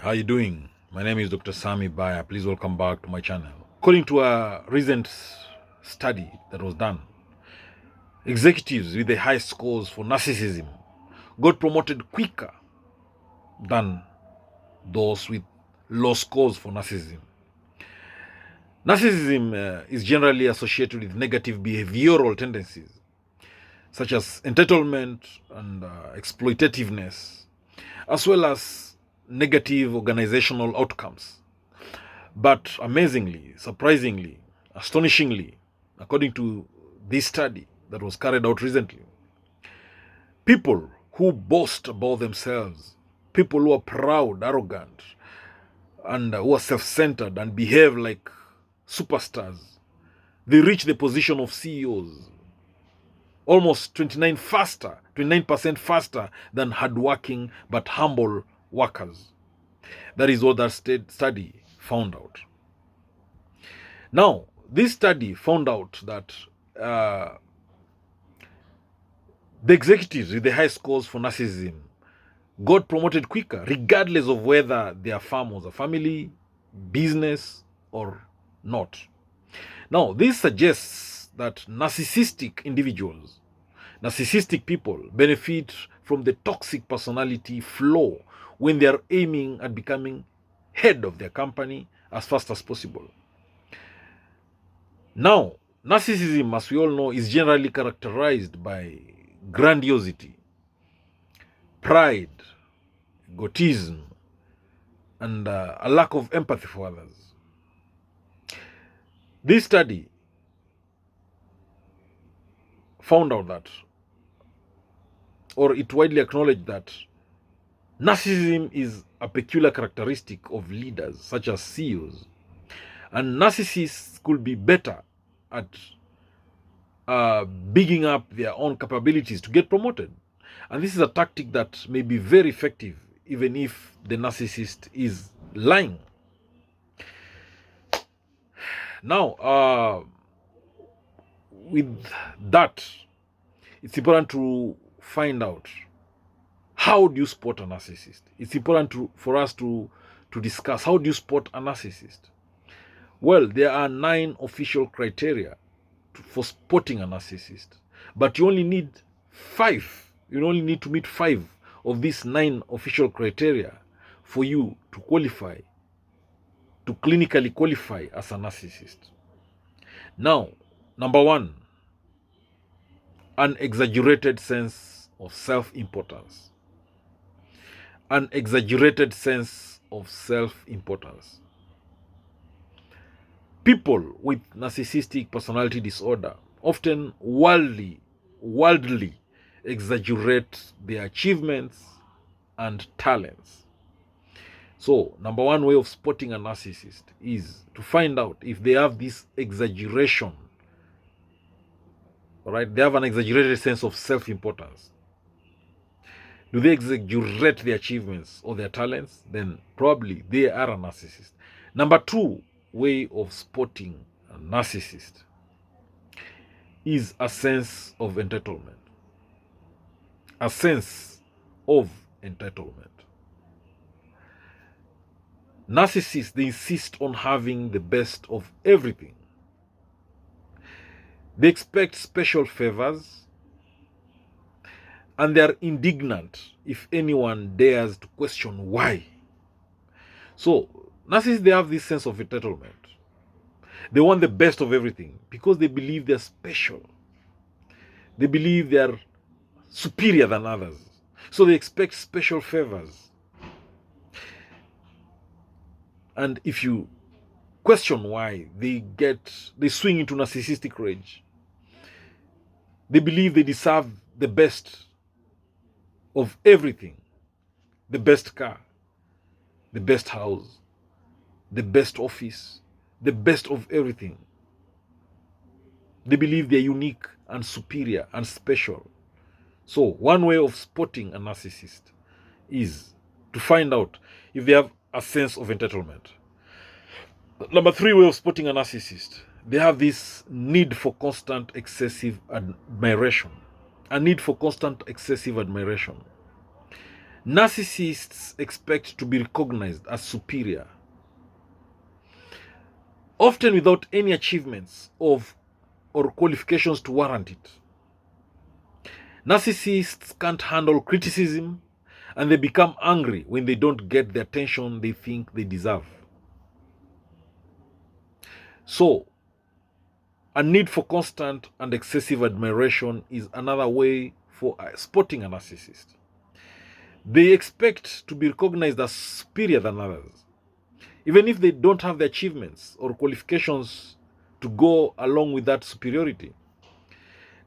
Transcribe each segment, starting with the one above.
How you doing? My name is Dr. Sami Baya. Please welcome back to my channel. According to a recent study that was done, executives with the high scores for narcissism got promoted quicker than those with low scores for narcissism. Narcissism is generally associated with negative behavioral tendencies such as entitlement and exploitativeness, as well as negative organizational outcomes. But amazingly, surprisingly, astonishingly, according to this study that was carried out recently, people who boast about themselves, people who are proud, arrogant, and who are self-centered and behave like superstars, they reach the position of CEOs almost 29% faster than hardworking but humble workers. That is what that study found out. Now, this study found out that the executives with the high scores for narcissism got promoted quicker, regardless of whether their firm was a family, business, or not. Now, this suggests that narcissistic individuals, narcissistic people, benefit from the toxic personality flaw when they are aiming at becoming head of their company as fast as possible. Now, narcissism, as we all know, is generally characterized by grandiosity, pride, egotism, and a lack of empathy for others. This study found out that, or it widely acknowledged that, narcissism is a peculiar characteristic of leaders such as CEOs, and narcissists could be better at bigging up their own capabilities to get promoted. And this is a tactic that may be very effective even if the narcissist is lying. Now, with that, it's important to find out, how do you spot a narcissist? It's important for us to discuss, how do you spot a narcissist? Well, there are 9 official criteria for spotting a narcissist, but you only need 5. You only need to meet 5 of these 9 official criteria for you to qualify, to clinically qualify as a narcissist. Now, number 1, an exaggerated sense of self-importance. An exaggerated sense of self-importance. People with narcissistic personality disorder often wildly exaggerate their achievements and talents. So, number 1 way of spotting a narcissist is to find out if they have this exaggeration. All right, they have an exaggerated sense of self-importance. Do they exaggerate their achievements or their talents? Then probably they are a narcissist. Number 2 way of spotting a narcissist is a sense of entitlement. A sense of entitlement. Narcissists, they insist on having the best of everything. They expect special favors, and they are indignant if anyone dares to question why. So, narcissists, they have this sense of entitlement. They want the best of everything because they believe they're special. They believe they're superior than others. So they expect special favors. And if you question why, they swing into narcissistic rage. They believe they deserve the best of everything. The best car, the best house, the best office, the best of everything. They believe they're unique and superior and special. So one way of spotting a narcissist is to find out if they have a sense of entitlement. Number 3 way of spotting a narcissist, they have this need for constant excessive admiration. A need for constant excessive admiration. Narcissists expect to be recognized as superior, often without any achievements or qualifications to warrant it. Narcissists can't handle criticism, and they become angry when they don't get the attention they think they deserve. So, a need for constant and excessive admiration is another way for spotting a narcissist. They expect to be recognized as superior than others, even if they don't have the achievements or qualifications to go along with that superiority.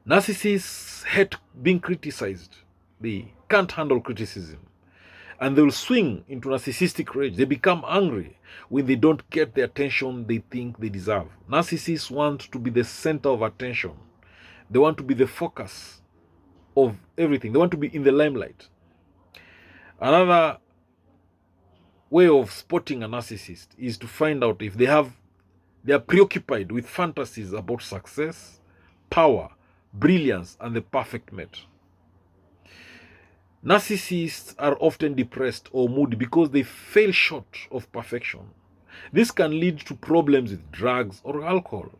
Narcissists hate being criticized. They can't handle criticism. And they will swing into narcissistic rage. They become angry when they don't get the attention they think they deserve. Narcissists want to be the center of attention. They want to be the focus of everything. They want to be in the limelight. Another way of spotting a narcissist is to find out if they are preoccupied with fantasies about success, power, brilliance, and the perfect mate. Narcissists are often depressed or moody because they fail short of perfection. This can lead to problems with drugs or alcohol.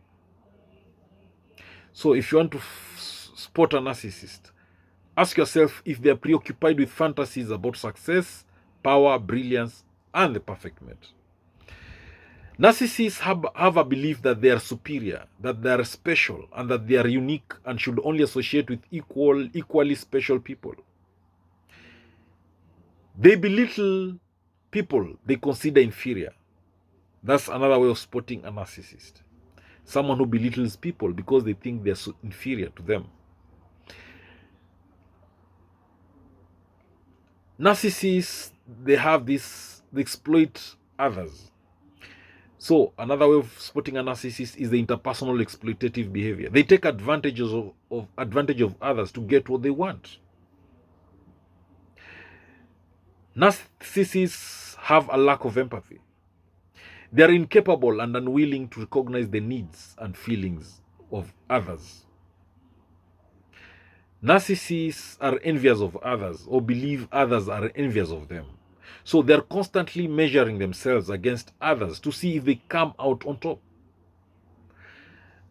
So if you want to spot a narcissist, ask yourself if they are preoccupied with fantasies about success, power, brilliance, and the perfect mate. Narcissists have a belief that they are superior, that they are special, and that they are unique and should only associate with equally special people. They belittle people they consider inferior. That's another way of spotting a narcissist. Someone who belittles people because they think they're so inferior to them. Narcissists, they exploit others. So another way of spotting a narcissist is the interpersonal exploitative behavior. They take advantage of others to get what they want. Narcissists have a lack of empathy. They are incapable and unwilling to recognize the needs and feelings of others. Narcissists are envious of others or believe others are envious of them. So they're constantly measuring themselves against others to see if they come out on top.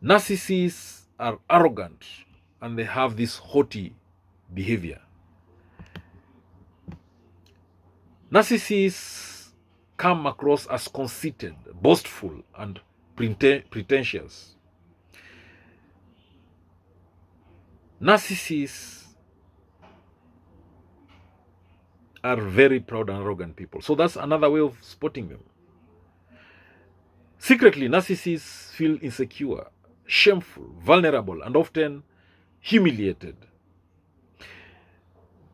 Narcissists are arrogant and they have this haughty behavior. Narcissists come across as conceited, boastful, and pretentious. Narcissists are very proud and arrogant people. So that's another way of spotting them. Secretly, narcissists feel insecure, shameful, vulnerable, and often humiliated.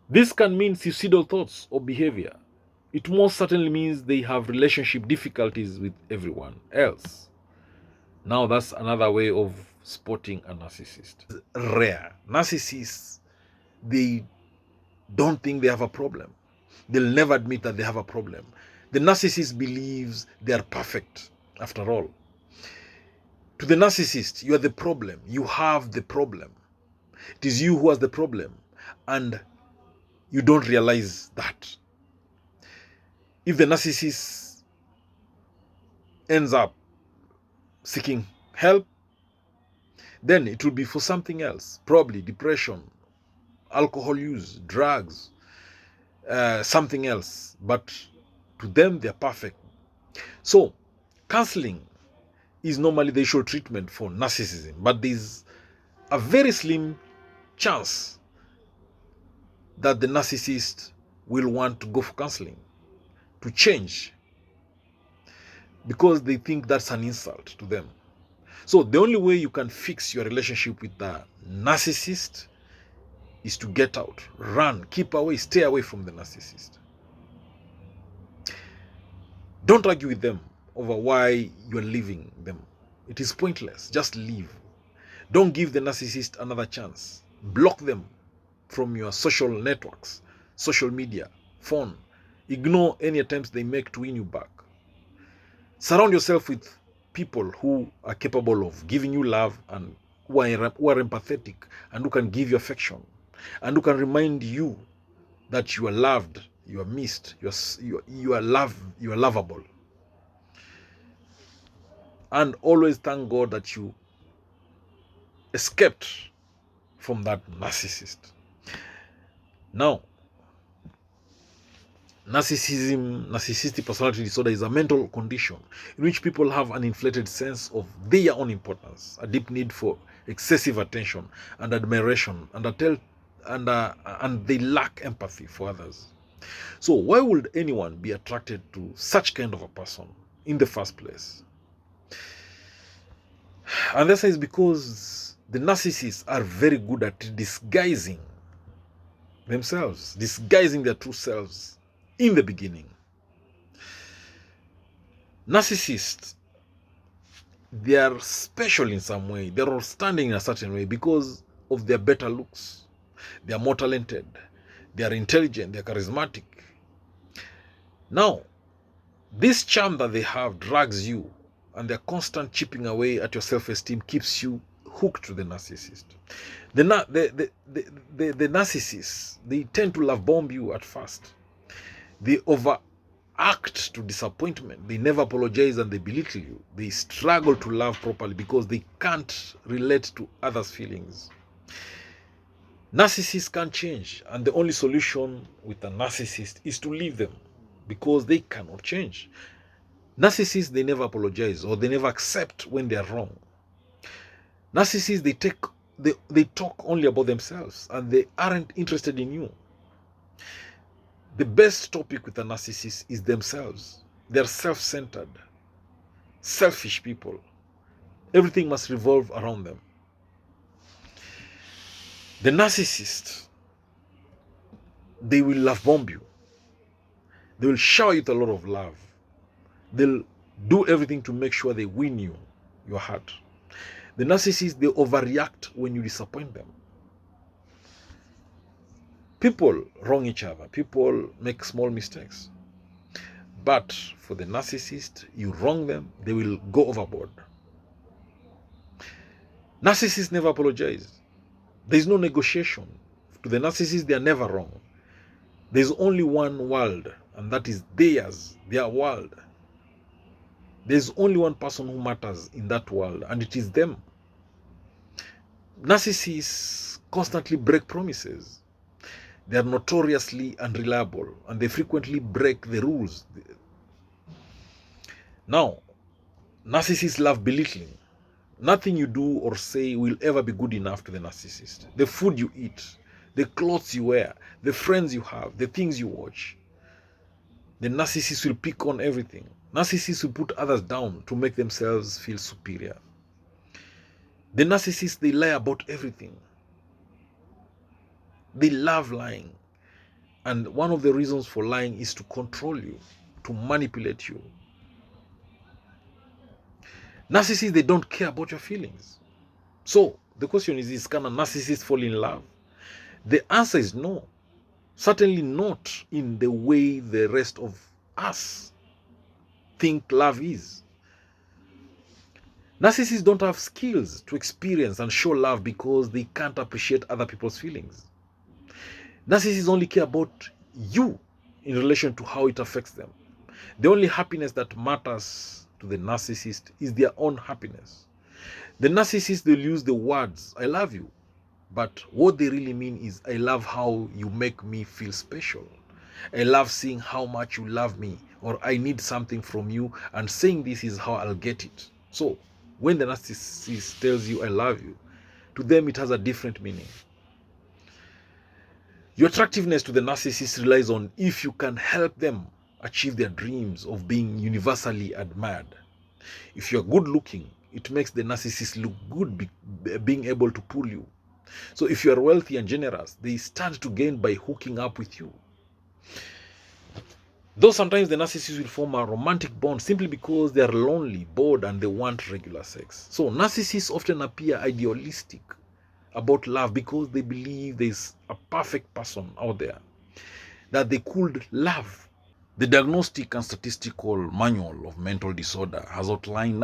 This can mean suicidal thoughts or behavior. It most certainly means they have relationship difficulties with everyone else. Now that's another way of spotting a narcissist. Rare. Narcissists, they don't think they have a problem. They'll never admit that they have a problem. The narcissist believes they are perfect, after all. To the narcissist, you are the problem. You have the problem. It is you who has the problem. And you don't realize that. If the narcissist ends up seeking help, then it will be for something else. Probably depression, alcohol use, drugs, something else. But to them, they're perfect. So, counseling is normally the usual treatment for narcissism. But there's a very slim chance that the narcissist will want to go for counseling to change, because they think that's an insult to them. So the only way you can fix your relationship with the narcissist is to get out, run, keep away, stay away from the narcissist. Don't argue with them over why you're leaving them. It is pointless. Just leave. Don't give the narcissist another chance. Block them from your social networks, social media, phone. Ignore any attempts they make to win you back. Surround yourself with people who are capable of giving you love and who are empathetic and who can give you affection and who can remind you that you are loved, you are missed, you are lovable. And always thank God that you escaped from that narcissist. Now, narcissistic personality disorder is a mental condition in which people have an inflated sense of their own importance, a deep need for excessive attention and admiration, and they lack empathy for others. So why would anyone be attracted to such kind of a person in the first place? And this is because the narcissists are very good at disguising themselves, disguising their true selves in the beginning. Narcissists, they are special in some way. They're all standing in a certain way because of their better looks. They are more talented. They are intelligent. They are charismatic. Now, this charm that they have drags you, and their constant chipping away at your self-esteem keeps you hooked to the narcissist. The narcissists, they tend to love bomb you at first. They overact to disappointment. They never apologize and they belittle you. They struggle to love properly because they can't relate to others' feelings. Narcissists can't change, and the only solution with a narcissist is to leave them because they cannot change. Narcissists, they never apologize or they never accept when they are wrong. Narcissists, they talk only about themselves and they aren't interested in you. The best topic with a narcissist is themselves. They're self-centered, selfish people. Everything must revolve around them. The narcissist, they will love bomb you. They will shower you with a lot of love. They'll do everything to make sure they win you, your heart. The narcissists, they overreact when you disappoint them. People wrong each other. People make small mistakes. But for the narcissist, you wrong them, they will go overboard. Narcissists never apologize. There's no negotiation. To the narcissist, they are never wrong. There's only one world, and that is theirs, their world. There's only one person who matters in that world, and it is them. Narcissists constantly break promises. They are notoriously unreliable, and they frequently break the rules. Now, narcissists love belittling. Nothing you do or say will ever be good enough to the narcissist. The food you eat, the clothes you wear, the friends you have, the things you watch. The narcissist will pick on everything. Narcissists will put others down to make themselves feel superior. The narcissists, they lie about everything. They love lying. And one of the reasons for lying is to control you, to manipulate you. Narcissists, they don't care about your feelings. So the question is can a narcissist fall in love? The answer is no. Certainly not in the way the rest of us think love is. Narcissists don't have skills to experience and show love because they can't appreciate other people's feelings. Narcissists only care about you in relation to how it affects them. The only happiness that matters to the narcissist is their own happiness. The narcissist, they'll use the words, I love you. But what they really mean is, I love how you make me feel special. I love seeing how much you love me, or I need something from you, and saying this is how I'll get it. So, when the narcissist tells you, I love you, to them it has a different meaning. Your attractiveness to the narcissist relies on if you can help them achieve their dreams of being universally admired. If you're good looking, it makes the narcissist look good being able to pull you. So if you are wealthy and generous, they stand to gain by hooking up with you. Though sometimes the narcissist will form a romantic bond simply because they are lonely, bored, and they want regular sex. So narcissists often appear idealistic about love because they believe there's a perfect person out there that they could love. The Diagnostic and Statistical Manual of Mental Disorder has outlined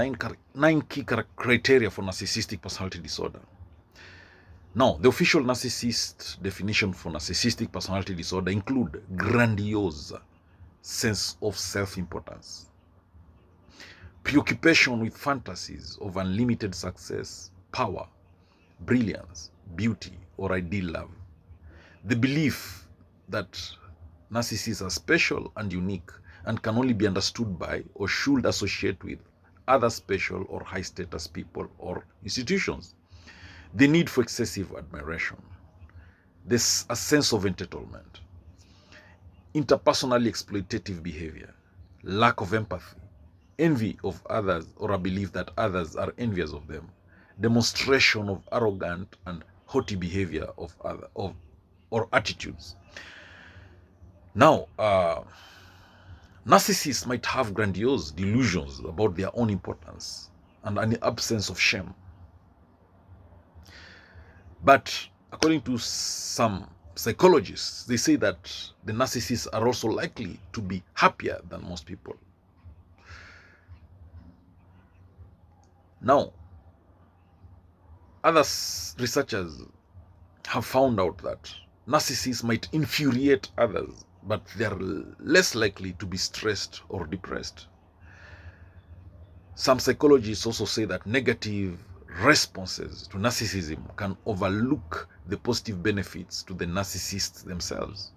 nine key criteria for narcissistic personality disorder. Now, the official narcissist definition for narcissistic personality disorder include grandiose sense of self-importance, preoccupation with fantasies of unlimited success, power, brilliance, beauty, or ideal love, the belief that narcissists are special and unique and can only be understood by or should associate with other special or high-status people or institutions, the need for excessive admiration, there's a sense of entitlement, interpersonally exploitative behavior, lack of empathy, envy of others or a belief that others are envious of them, demonstration of arrogant and haughty behavior or attitudes. Now, narcissists might have grandiose delusions about their own importance and an absence of shame. But according to some psychologists, they say that the narcissists are also likely to be happier than most people. Now, other researchers have found out that narcissists might infuriate others, but they are less likely to be stressed or depressed. Some psychologists also say that negative responses to narcissism can overlook the positive benefits to the narcissists themselves.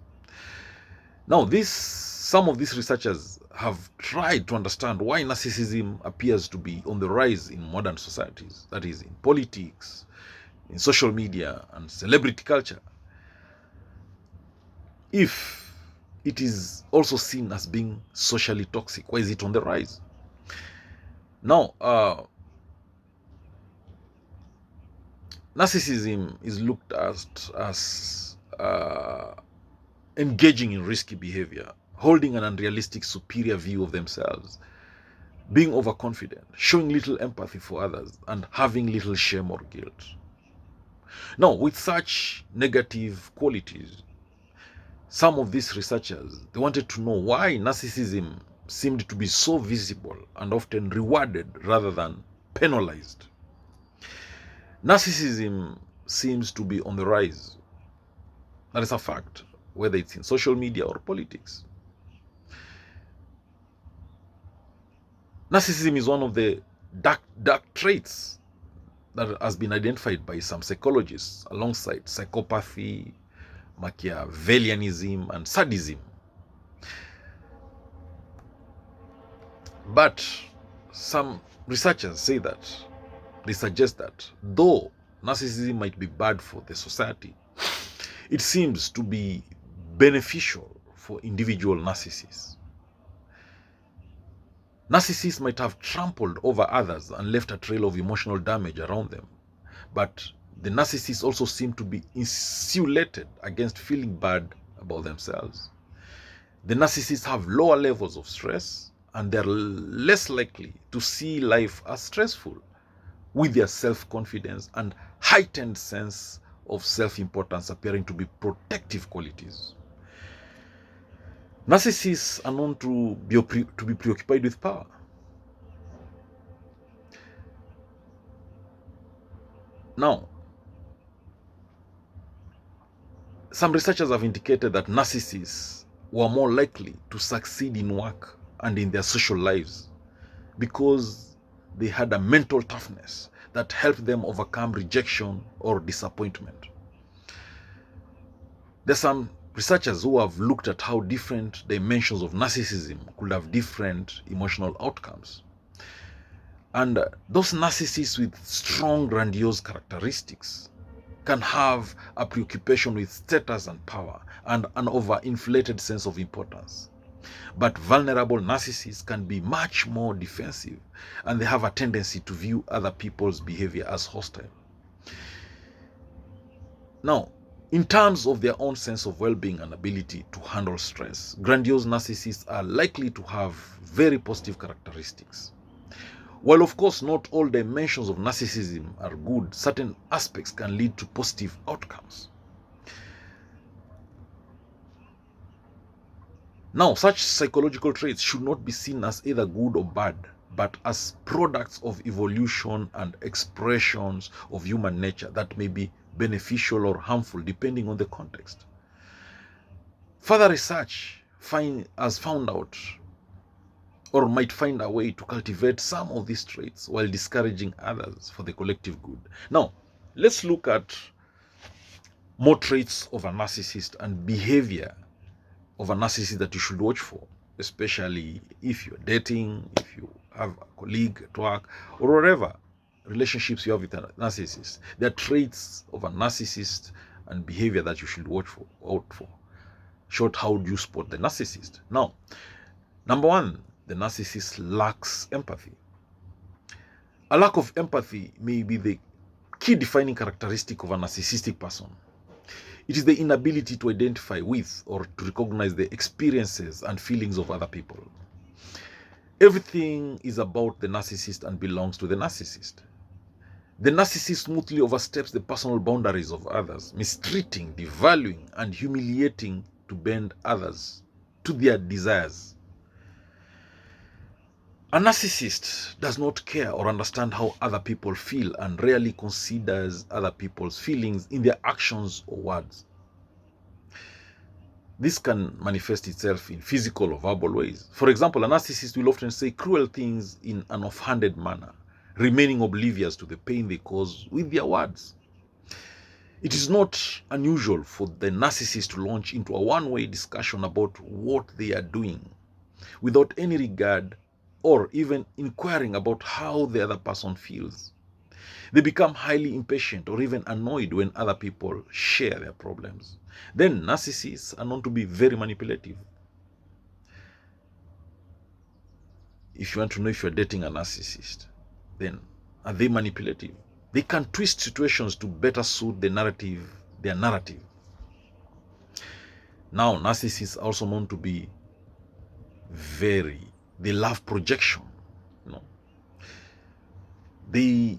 Now, some of these researchers have tried to understand why narcissism appears to be on the rise in modern societies, that is, in politics, in social media, and celebrity culture, if it is also seen as being socially toxic. Why is it on the rise? Now, narcissism is looked at as engaging in risky behavior, holding an unrealistic superior view of themselves, being overconfident, showing little empathy for others, and having little shame or guilt. Now, with such negative qualities, some of these researchers, they wanted to know why narcissism seemed to be so visible and often rewarded rather than penalized. Narcissism seems to be on the rise. That is a fact, whether it's in social media or politics. Narcissism is one of the dark traits that has been identified by some psychologists alongside psychopathy, Machiavellianism, and sadism. But some researchers say that they suggest that though narcissism might be bad for the society, it seems to be beneficial for individual narcissists. Narcissists might have trampled over others and left a trail of emotional damage around them, but the narcissists also seem to be insulated against feeling bad about themselves. The narcissists have lower levels of stress and they're less likely to see life as stressful, with their self-confidence and heightened sense of self-importance appearing to be protective qualities. Narcissists are known to be preoccupied with power. Now, some researchers have indicated that narcissists were more likely to succeed in work and in their social lives because they had a mental toughness that helped them overcome rejection or disappointment. There's some researchers who have looked at how different dimensions of narcissism could have different emotional outcomes. And those narcissists with strong, grandiose characteristics can have a preoccupation with status and power and an overinflated sense of importance. But vulnerable narcissists can be much more defensive and they have a tendency to view other people's behavior as hostile. Now, in terms of their own sense of well-being and ability to handle stress, grandiose narcissists are likely to have very positive characteristics. While of course not all dimensions of narcissism are good, certain aspects can lead to positive outcomes. Now, such psychological traits should not be seen as either good or bad, but as products of evolution and expressions of human nature that may be beneficial or harmful depending on the context. Further research has found out, or might find a way to cultivate some of these traits while discouraging others for the collective good. Now, let's look at more traits of a narcissist and behavior of a narcissist that you should watch for, especially if you're dating, if you have a colleague at work, or whatever relationships you have with a narcissist. There are traits of a narcissist and behavior that you should watch out for. Short, how do you spot the narcissist? Now, number one, the narcissist lacks empathy. A lack of empathy may be the key defining characteristic of a narcissistic person. It is the inability to identify with or to recognize the experiences and feelings of other people. Everything is about the narcissist and belongs to the narcissist. The narcissist smoothly oversteps the personal boundaries of others, mistreating, devaluing, and humiliating to bend others to their desires. A narcissist does not care or understand how other people feel and rarely considers other people's feelings in their actions or words. This can manifest itself in physical or verbal ways. For example, a narcissist will often say cruel things in an offhanded manner, remaining oblivious to the pain they cause with their words. It is not unusual for the narcissist to launch into a one-way discussion about what they are doing, without any regard or even inquiring about how the other person feels. They become highly impatient or even annoyed when other people share their problems. Then narcissists are known to be very manipulative. If you want to know if you're dating a narcissist, then are they manipulative? They can twist situations to better suit their narrative. Now, narcissists are also known to be they love projection. The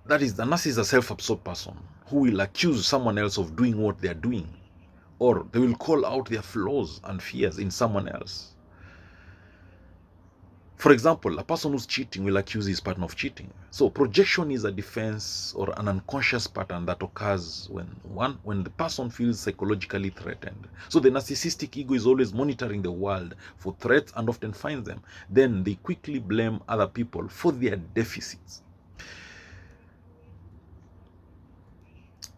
narcissist is a self-absorbed person who will accuse someone else of doing what they are doing, or they will call out their flaws and fears in someone else. For example, a person who's cheating will accuse his partner of cheating. So projection is a defense or an unconscious pattern that occurs when the person feels psychologically threatened. So the narcissistic ego is always monitoring the world for threats and often finds them. Then they quickly blame other people for their deficits.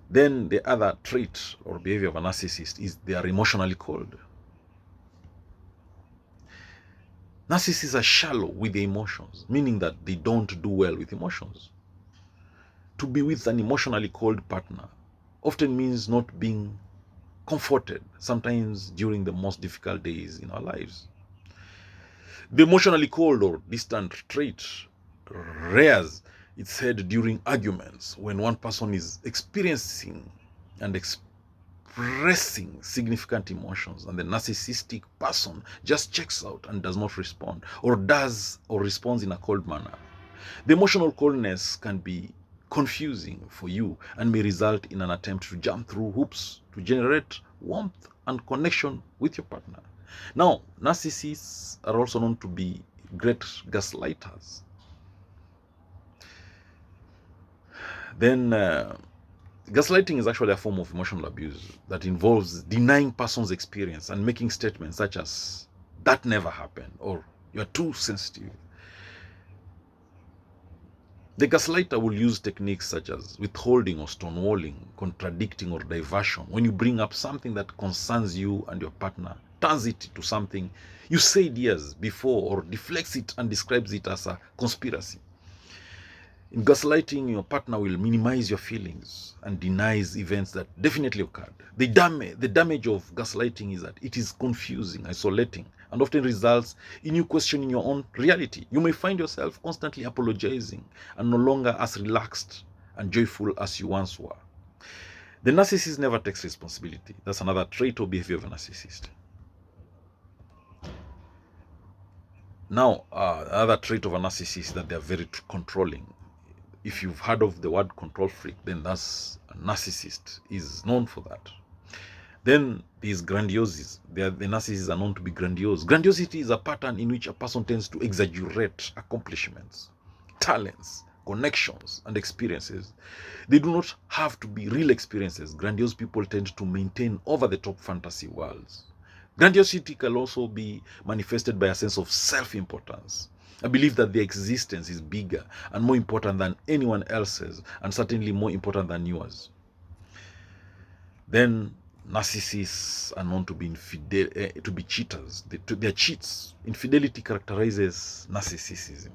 Then the other trait or behavior of a narcissist is they are emotionally cold. Narcissists are shallow with their emotions, meaning that they don't do well with emotions. To be with an emotionally cold partner often means not being comforted, sometimes during the most difficult days in our lives. The emotionally cold or distant trait rears its head during arguments when one person is experiencing and expressing significant emotions and the narcissistic person just checks out and does not respond, or responds in a cold manner. The emotional coldness can be confusing for you and may result in an attempt to jump through hoops to generate warmth and connection with your partner. Now, narcissists are also known to be great gaslighters. Then gaslighting is actually a form of emotional abuse that involves denying person's experience and making statements such as, "that never happened," or "you're too sensitive." The gaslighter will use techniques such as withholding or stonewalling, contradicting or diversion. When you bring up something that concerns you and your partner, turns it to something you said years before, or deflects it and describes it as a conspiracy. In gaslighting, your partner will minimize your feelings and denies events that definitely occurred. The damage of gaslighting is that it is confusing, isolating, and often results in you questioning your own reality. You may find yourself constantly apologizing and no longer as relaxed and joyful as you once were. The narcissist never takes responsibility. That's another trait or behavior of a narcissist. Now, another trait of a narcissist is that they are very controlling. If you've heard of the word control freak, then that's a narcissist is known for that. Then there's grandiosity. The narcissists are known to be grandiose. Grandiosity is a pattern in which a person tends to exaggerate accomplishments, talents, connections, and experiences. They do not have to be real experiences. Grandiose people tend to maintain over-the-top fantasy worlds. Grandiosity can also be manifested by a sense of self-importance. I believe that their existence is bigger and more important than anyone else's, and certainly more important than yours. Then narcissists are known to be to be cheaters. They're cheats. Infidelity characterizes narcissism.